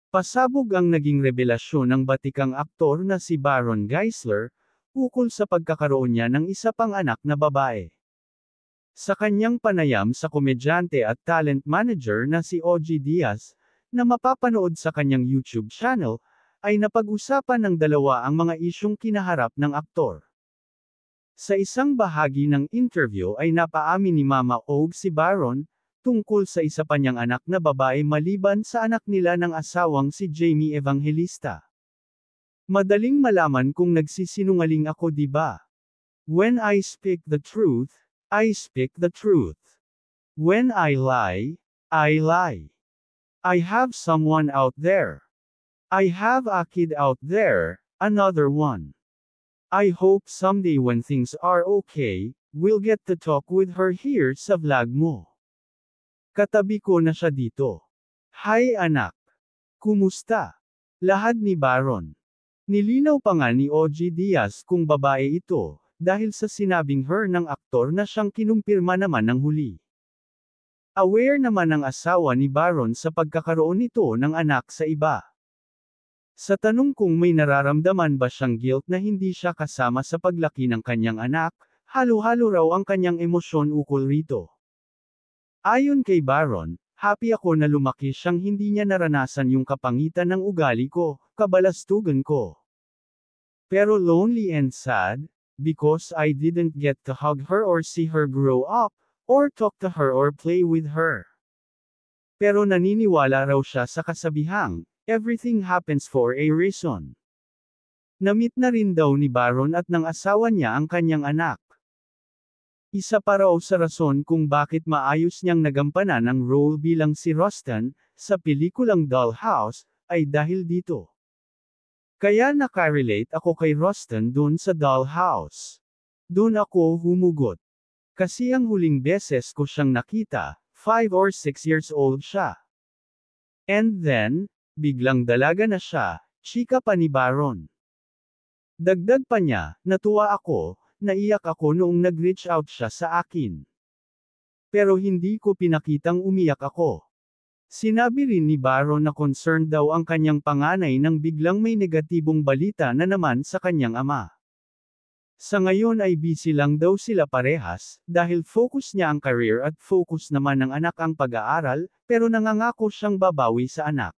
Pasabog ang naging revelasyon ng batikang aktor na si Baron Geisler, ukol sa pagkakaroon niya ng isa pang anak na babae. Sa kanyang panayam sa komedyante at talent manager na si OG Diaz, na mapapanood sa kanyang YouTube channel, ay napag-usapan ng dalawa ang mga isyong kinaharap ng aktor. Sa isang bahagi ng interview ay napaamin ni Mama Og si Baron, tungkol sa isa pa niyang anak na babae maliban sa anak nila ng asawang si Jamie Evangelista. Madaling malaman kung nagsisinungaling ako, di ba? When I speak the truth, I speak the truth. When I lie, I lie. I have someone out there. I have a kid out there, another one. I hope someday when things are okay, we'll get to talk with her here sa vlog mo. Katabi ko na siya dito. Hi anak. Kumusta? Lahad ni Baron. Nilinaw pa nga ni OG Diaz kung babae ito, dahil sa sinabing her ng aktor na siyang kinumpirma naman ng huli. Aware naman ang asawa ni Baron sa pagkakaroon nito ng anak sa iba. Sa tanong kung may nararamdaman ba siyang guilt na hindi siya kasama sa paglaki ng kanyang anak, halo-halo raw ang kanyang emosyon ukol rito. Ayon kay Baron, happy ako na lumaki siyang hindi niya naranasan yung kapangitan ng ugali ko, kabalastugan ko. Pero lonely and sad, because I didn't get to hug her or see her grow up, or talk to her or play with her. Pero naniniwala raw siya sa kasabihang, everything happens for a reason. Namit na rin daw ni Baron at ng asawa niya ang kanyang anak. Isa pa raw sa rason kung bakit maayos niyang nagampanan ang role bilang si Rostan, sa pelikulang Dollhouse, ay dahil dito. Kaya nakarelate ako kay Rostan dun sa Dollhouse. Dun ako humugot. Kasi ang huling beses ko siyang nakita, 5 or 6 years old siya. And then, biglang dalaga na siya, chika pa ni Baron. Dagdag pa niya, natuwa ako, naiyak ako noong nag-reach out siya sa akin. Pero hindi ko pinakitang umiyak ako. Sinabi rin ni Baron na concerned daw ang kanyang panganay nang biglang may negatibong balita na naman sa kanyang ama. Sa ngayon ay busy lang daw sila parehas, dahil focus niya ang career at focus naman ng anak ang pag-aaral, pero nangangako siyang babawi sa anak.